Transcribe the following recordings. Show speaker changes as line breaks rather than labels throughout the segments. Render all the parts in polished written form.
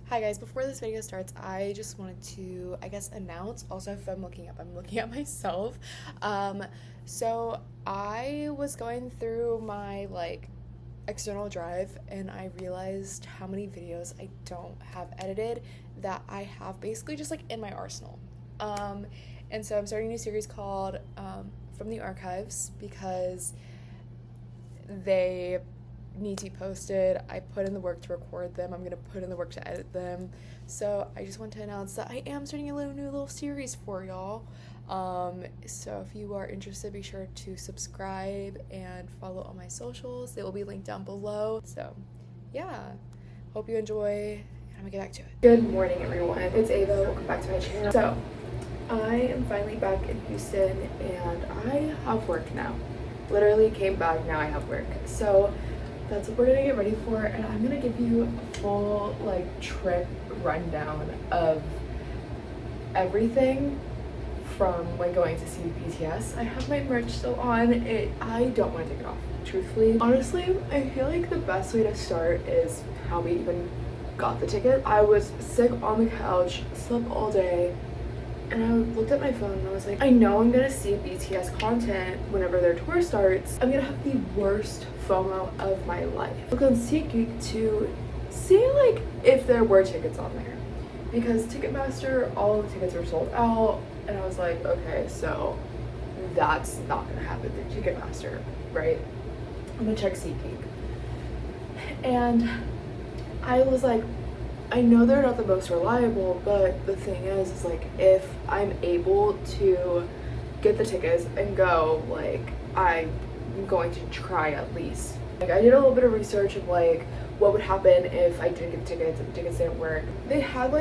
Hi guys, before this video starts, I just wanted to, announce, also if I'm looking at myself. So I was going through my external drive and I realized how many videos I don't have edited that I have basically just in my arsenal. And so I'm starting a new series called From the Archives because they need to be posted. I put in the work to record them. I'm gonna put in the work to edit them. So I just want to announce that I am starting a new little series for y'all. So if you are interested, be sure to subscribe and follow all my socials. They will be linked down below. So yeah, hope you enjoy. I'm gonna get back to it. Good morning, everyone. It's Ava. Welcome back to my channel. So I am finally back in Houston and I have work now. Literally came back, now I have work. So that's what we're gonna get ready for, and I'm gonna give you a full trip rundown of everything from going to see BTS. I have my merch still on. I don't want to take it off, truthfully. Honestly, I feel like the best way to start is how we even got the ticket. I was sick on the couch, slept all day, and I looked at my phone and I was like, I know I'm gonna see BTS content whenever their tour starts. I'm gonna have the worst FOMO of my life. Look on SeatGeek to see if there were tickets on there, because Ticketmaster, all of the tickets were sold out, and I was like, okay, so that's not gonna happen through Ticketmaster, right? I'm gonna check SeatGeek, and I was like, I know they're not the most reliable, but the thing is if I'm able to get the tickets and go, I'm going to try at least. I did a little bit of research of what would happen if I didn't get tickets, if the tickets didn't work. They had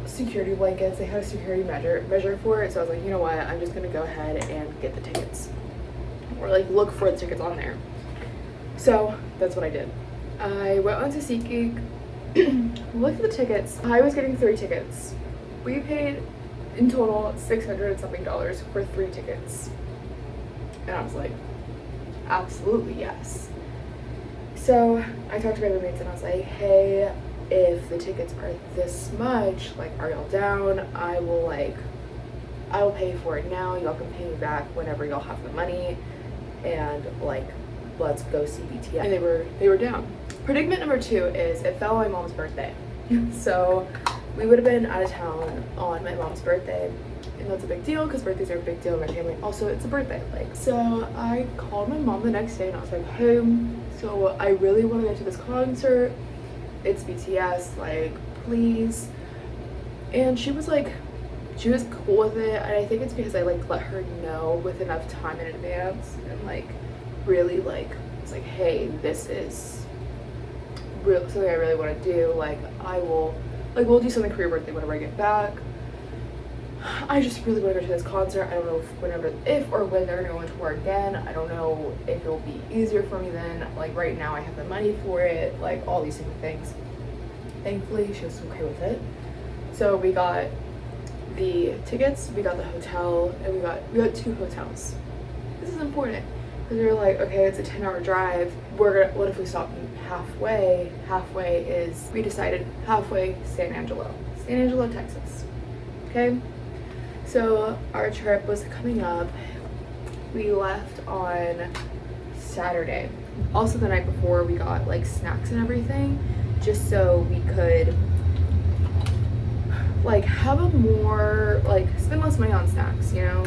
security blankets, they had a security measure for it, so I was like, you know what, I'm just gonna go ahead and get the tickets. Or look for the tickets on there. So that's what I did. I went onto SeatGeek, looked at the tickets. I was getting 3 tickets. We paid in total $600 and something for 3 tickets. And I was like, absolutely yes. So I talked to my roommates and I was like, hey, if the tickets are this much, are y'all down? I will pay for it now. Y'all can pay me back whenever y'all have the money, and let's go see BTS. And they were down. Predicament number 2 is it fell on my mom's birthday. So we would have been out of town on my mom's birthday, and that's a big deal because birthdays are a big deal in my family. Also, it's a birthday. So I called my mom the next day and I was like, hey, so I really want to go to this concert. It's BTS, please. And she was cool with it, and I think it's because I let her know with enough time in advance, and really was like, hey, this is something I really want to do. I will we'll do something for your birthday whenever I get back. I just really want to go to this concert. I don't know if or when they're gonna go on tour again. I don't know if it'll be easier for me then. Right now I have the money for it, all these different things. Thankfully she was okay with it. So we got the tickets, we got the hotel, and we got 2 hotels. This is important because we were like, okay, it's a 10-hour drive. What if we stop halfway? Halfway is, we decided halfway, San Angelo, Texas. Okay, so our trip was coming up. We left on Saturday. Also the night before we got snacks and everything, just so we could have a more spend less money on snacks, you know.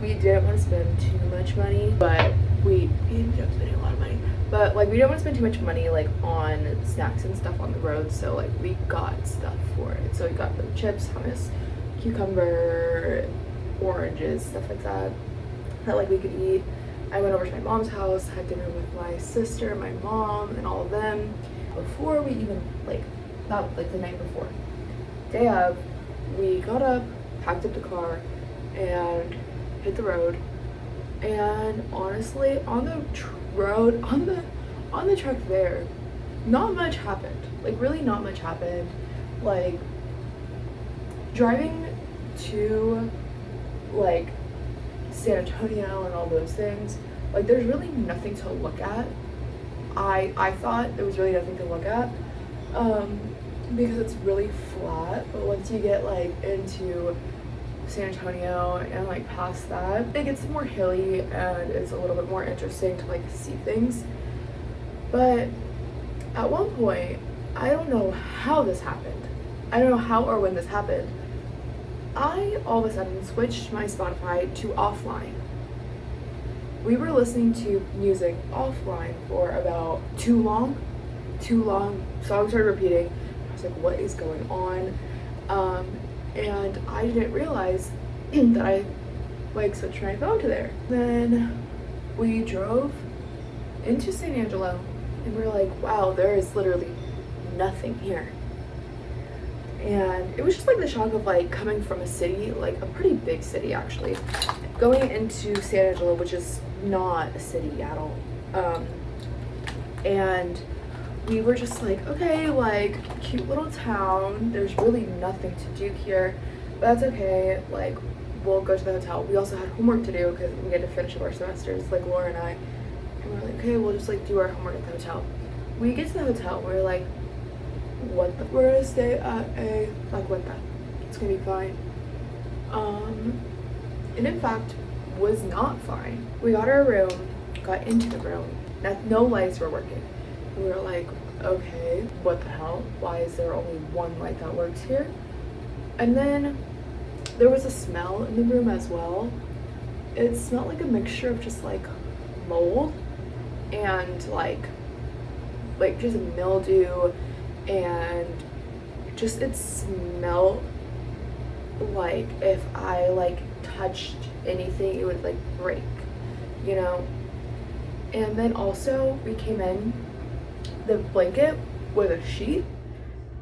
We didn't want to spend too much money, but we ended up spending a lot of money, but we don't want to spend too much money on snacks and stuff on the road. So we got stuff for it. So we got the chips, hummus, cucumber, oranges, stuff like that we could eat. I went over to my mom's house, had dinner with my sister, my mom, and all of them before we even not the night before, day of. We got up, packed up the car, and hit the road. And honestly, on the road, on the truck there, not much happened. Really not much happened. Driving to San Antonio and all those things, there's really nothing to look at. I thought there was really nothing to look at. because it's really flat, but once you get like into San Antonio and like past that, it gets more hilly and it's a little bit more interesting to like see things. But at one point, I don't know how this happened. I don't know how or when this happened. I all of a sudden switched my Spotify to offline. We were listening to music offline for about too long. Songs started repeating. I was like, what is going on? And I didn't realize that I like switched my phone to there. Then we drove into San Angelo and we were like, wow, there is literally nothing here. And it was just like the shock of like coming from a city, like a pretty big city actually, going into San Angelo, which is not a city at all. And we were just like, okay, like cute little town, there's really nothing to do here, but that's okay, like we'll go to the hotel. We also had homework to do because we had to finish up our semesters, like Laura and I, and we're like, okay, we'll just like do our homework at the hotel. We get to the hotel, we're like, we're gonna stay at a, like what the, it's gonna be fine. And in fact, was not fine. We got our room, got into the room, no lights were working. We were like, okay, what the hell? Why is there only one light that works here? And then there was a smell in the room as well. It smelled like a mixture of just like mold and like just mildew, and just it smelled like if I like touched anything it would like break, you know? And then also we came in, the blanket was a sheet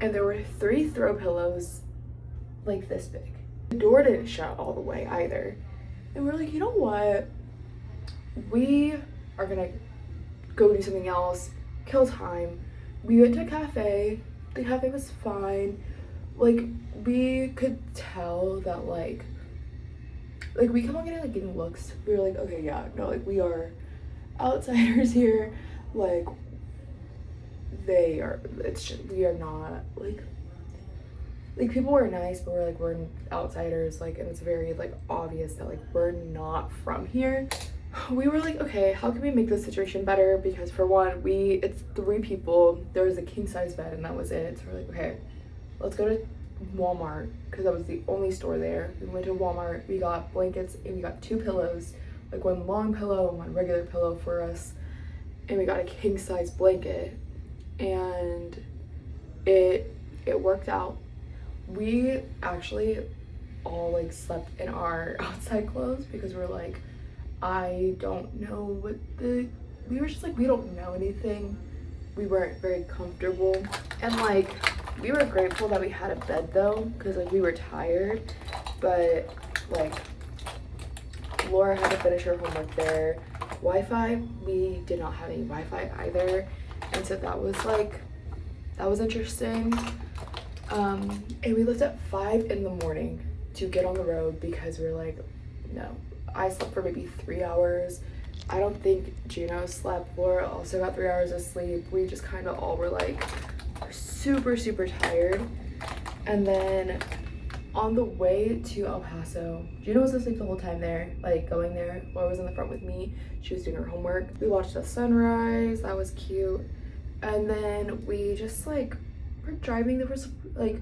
and there were 3 throw pillows like this big. The door didn't shut all the way either. And we're like, you know what? We are gonna go do something else, kill time. We went to a cafe. The cafe was fine. Like we could tell that like we kept on getting looks. We were like, okay, yeah, no, like we are outsiders here. Like we are not like people were nice, but we're outsiders, like, and it's very like obvious that like we're not from here. We were like, okay, how can we make this situation better? Because for one, it's 3 people, there was a king size bed and that was it. So we're like, okay, let's go to Walmart, because that was the only store there. We went to Walmart, we got blankets and we got 2 pillows, like one long pillow and one regular pillow for us, and we got a king size blanket, and it worked out. We actually all like slept in our outside clothes because we're like, I don't know we were just like, we don't know anything. We weren't very comfortable, and like we were grateful that we had a bed though, because like we were tired, but like Laura had to finish her homework there. Wi-Fi, we did not have any Wi-Fi either, and so that was interesting. And we left at 5 in the morning to get on the road because we were like, no. I slept for maybe 3 hours. I don't think Juno slept. Laura also got 3 hours of sleep. We just kind of all were like super tired. And then on the way to El Paso, Juno was asleep the whole time there, like going there. Laura was in the front with me. She was doing her homework. We watched the sunrise. That was cute. And then we just like were driving. There was like,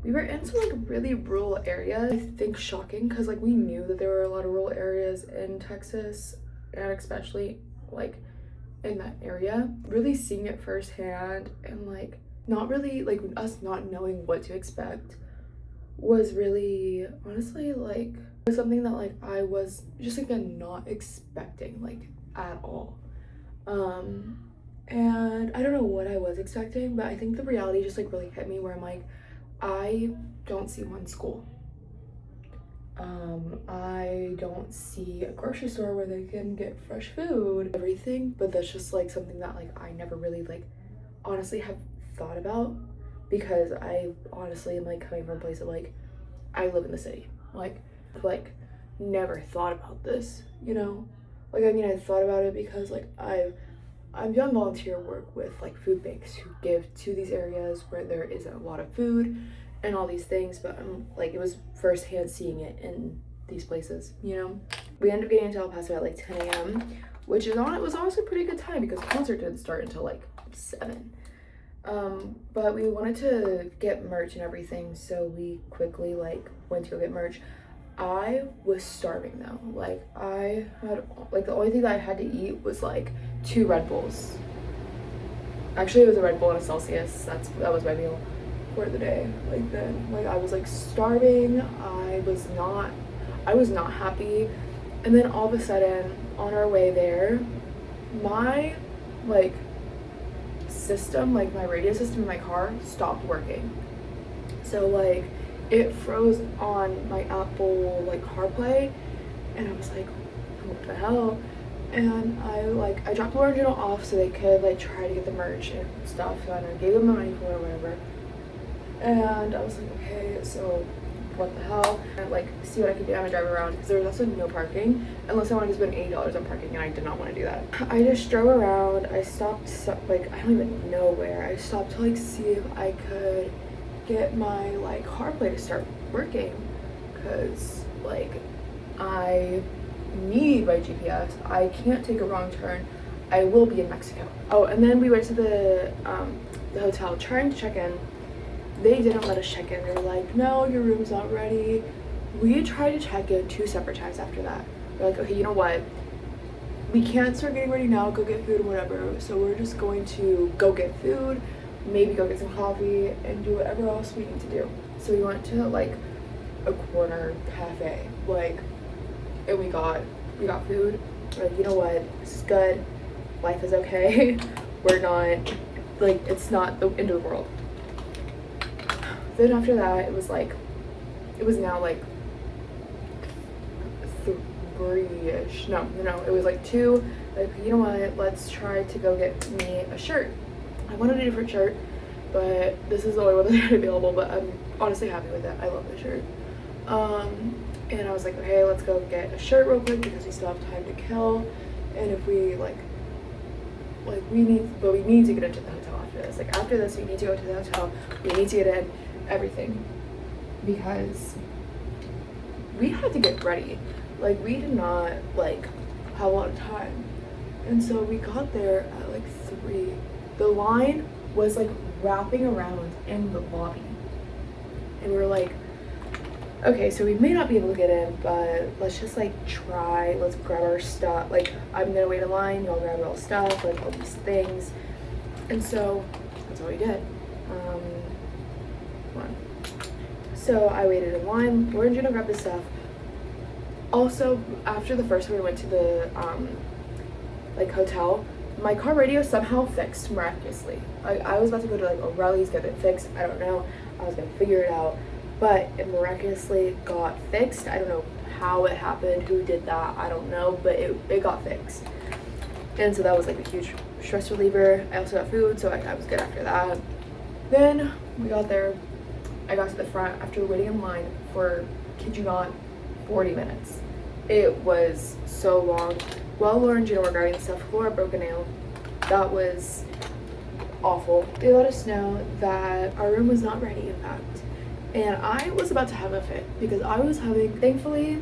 we were in some like really rural area. I think shocking, because like we knew that there were a lot of rural areas in Texas, and especially like in that area. Really seeing it firsthand and like not really like us not knowing what to expect was really honestly like something that like I was just like not expecting like at all. And I don't know what I was expecting, but I think the reality just like really hit me where I'm like, I don't see one school. I don't see a grocery store where they can get fresh food, everything, but that's just like something that like I never really like honestly have thought about, because I honestly am like coming from a place of like, I live in the city, like never thought about this, you know? Like, I mean, I thought about it because like I've done volunteer work with like food banks who give to these areas where there isn't a lot of food and all these things, but like it was firsthand seeing it in these places, you know. We ended up getting into El Paso at like 10 a.m., which is it was honestly a pretty good time because the concert didn't start until like 7. But we wanted to get merch and everything, so we quickly like went to go get merch. I was starving though. Like I had like the only thing that I had to eat was like 2 Red Bulls. Actually, it was a Red Bull and a Celsius. That was my meal for the day. Like then, like I was like starving. I was not happy. And then all of a sudden, on our way there, my like system, like my radio system in my car stopped working. So like it froze on my Apple like CarPlay, and I was like, what the hell? And I dropped Laura and Juno off so they could like try to get the merch and stuff, and I gave them the money for it or whatever. And I was like, okay, so what the hell? And like see what I could do. I'm gonna drive around because there was also no parking unless I wanted to spend $80 on parking, and I did not want to do that. I just drove around. I stopped like I don't even know where. I stopped to like see if I could get my like CarPlay to start working, because like I need my GPS. I can't take a wrong turn. I will be in Mexico. Oh, and then we went to the hotel trying to check in. They didn't let us check in. They were like, no, your room's not ready. We tried to check in 2 separate times after that. We're like, okay, you know what? We can't start getting ready now, go get food or whatever. So we're just going to go get food, maybe go get some coffee, and do whatever else we need to do. So we went to like a corner cafe, like, and we got food. We're like, you know what? This is good. Life is okay. We're not, like, it's not the end of the world. Then after that, it was now like 3-ish. No, it was like 2. Like, you know what? Let's try to go get me a shirt. I wanted a different shirt, but this is the only one that I had available, but I'm honestly happy with it. I love the shirt. And I was like, okay, let's go get a shirt real quick because we still have time to kill. And if we we need to get into the hotel after this. Like after this, we need to go to the hotel. We need to get in everything because we had to get ready. Like we did not like have a lot of time. And so we got there at like 3. The line was like wrapping around in the lobby. And we were like, okay, so we may not be able to get in, but let's just like try. Let's grab our stuff. Like I'm gonna wait in line, y'all grab all stuff, like all these things. And so that's what we did. So I waited in line. Laura and Juno grabbed the stuff. Also, after the first one, we went to the like hotel. My car radio somehow fixed miraculously. I was about to go to like O'Reilly's, get it fixed. I don't know. I was gonna figure it out, but it miraculously got fixed. I don't know how it happened, who did that, I don't know, but it got fixed. And so that was like a huge stress reliever. I also got food, so I was good after that. Then we got there. I got to the front after waiting in line for, kid you not, 40 minutes. It was so long. While Laura and Gina were grabbing stuff, Laura broke a nail. That was awful. They let us know that our room was not ready, in fact. And I was about to have a fit because I was thankfully,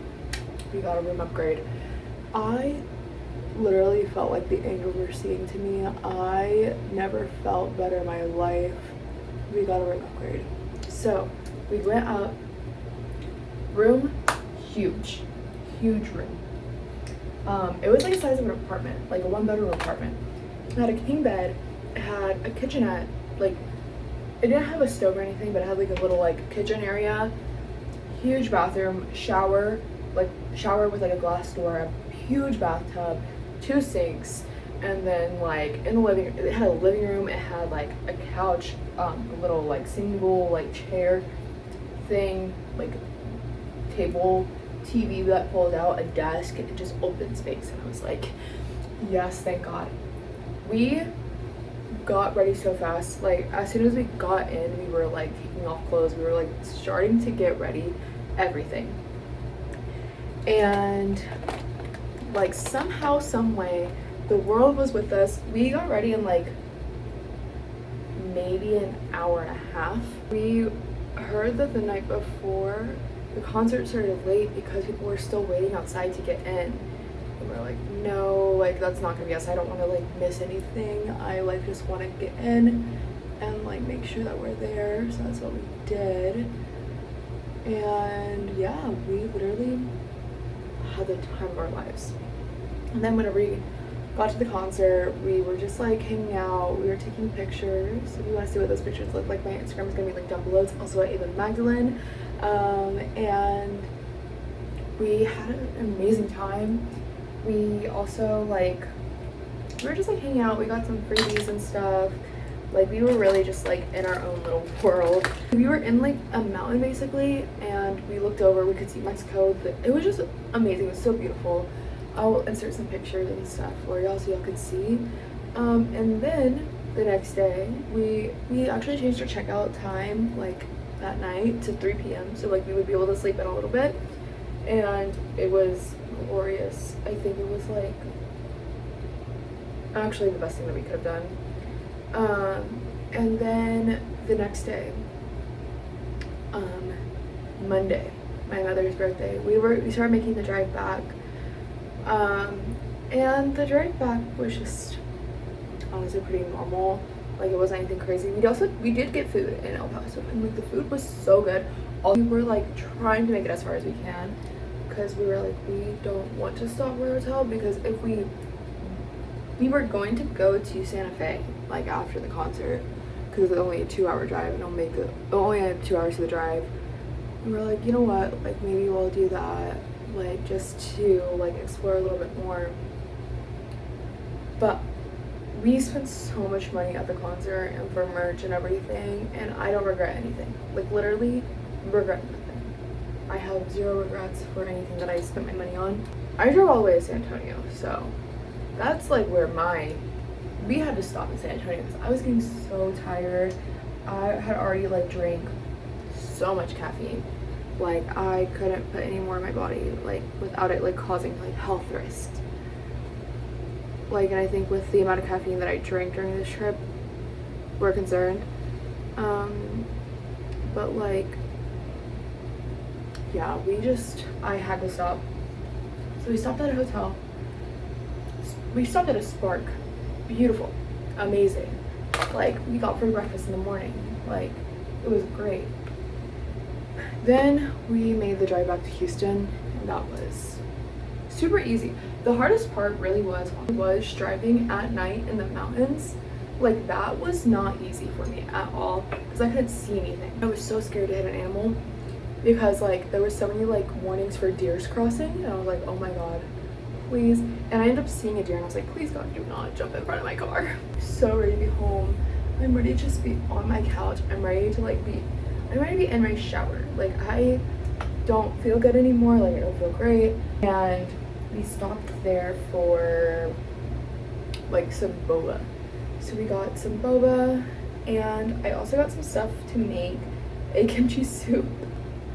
we got a room upgrade. I literally felt like the angel were singing to me. I never felt better in my life. We got a room upgrade. So we went up. Room, huge room. It was like the size of an apartment, like a 1-bedroom apartment. It had a king bed. It had a kitchenette. Like it didn't have a stove or anything, but it had like a little like kitchen area. Huge bathroom, shower with like a glass door, a huge bathtub, 2 sinks, and then like in the living room, it had a living room. It had like a couch, a little like single like chair thing, like table, TV that pulled out, a desk, and just open space. And I was like, yes, thank God. We got ready so fast. Like as soon as we got in, we were like taking off clothes. We were like starting to get ready, everything. And like somehow, some way, The world was with us. We got ready in like maybe an hour and a half. We heard that the night before the concert started late because people were still waiting outside to get in. And we're like, no, like that's not gonna be us. I don't want to like miss anything. I like just want to get in and like make sure that we're there. So that's what we did. And yeah, we literally had the time of our lives. And then whenever we got to the concert, we were just like hanging out, we were taking pictures. If you want to see what those pictures look like, my Instagram is going to be linked down below. It's also at Ava Magdalene. And we had an amazing time. We also like, we were just like hanging out, we got some freebies and stuff. Like we were really just like in our own little world. We were in like a mountain basically, and we looked over, we could see Mexico. It was just amazing, it was so beautiful. I'll insert some pictures and stuff for y'all so y'all could see. And then the next day, we actually changed our checkout time like that night to 3 p.m. So like we would be able to sleep in a little bit, and it was glorious. I think it was like actually the best thing that we could have done. And then the next day, Monday, my mother's birthday, we started making the drive back. And the drive back was just honestly pretty normal. Like it wasn't anything crazy. We did get food in El Paso, and like the food was so good. We were like trying to make it as far as we can, because we were like, we don't want to stop at our hotel, because if we were going to go to Santa Fe like after the concert, because it's only a 2-hour drive and only have 2 hours to the drive. We were like, you know what, like maybe we'll do that, like just to like explore a little bit more. But we spent so much money at the concert and for merch and everything, and I don't regret anything. Like literally regret nothing. I have 0 regrets for anything that I spent my money on. I drove all the way to San Antonio, so that's like where we had to stop in San Antonio because I was getting so tired. I had already like drank so much caffeine. Like I couldn't put any more in my body like without it like causing like health risks. Like, and I think with the amount of caffeine that I drank during this trip, we're concerned. But like, yeah, I had to stop. So we stopped at a hotel. We stopped at a Spark. Beautiful, amazing. Like we got free breakfast in the morning. Like it was great. Then we made the drive back to Houston, and that was super easy. The hardest part really was driving at night in the mountains. Like that was not easy for me at all because I couldn't see anything. I was so scared to hit an animal because like there was so many like warnings for deers crossing, and I was like, oh my god, please. And I ended up seeing a deer and I was like, please God, do not jump in front of my car. So ready to be home. I'm ready to just be on my couch. I'm ready to be in my shower. Like I don't feel good anymore. Like I don't feel great. And we stopped there for like some boba. So we got some boba, and I also got some stuff to make a kimchi soup.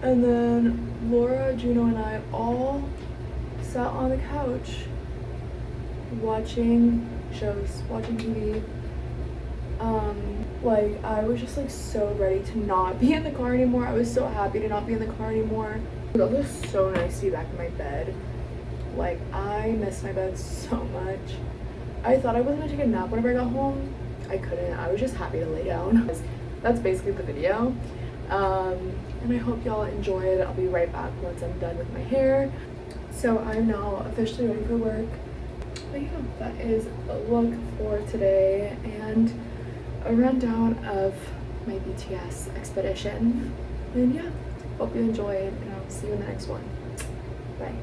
And then Laura, Juno, and I all sat on the couch watching shows, watching TV. Like I was just like so ready to not be in the car anymore. I was so happy to not be in the car anymore. It was so nice to be back in my bed. Like I miss my bed so much. I thought I was gonna take a nap whenever I got home. I couldn't. I was just happy to lay down. That's basically the video. And I hope y'all enjoyed. I'll be right back once I'm done with my hair. So I'm now officially ready for work. But yeah, that is a look for today and a rundown of my BTS expedition. And yeah, hope you enjoyed, and I'll see you in the next one. Bye.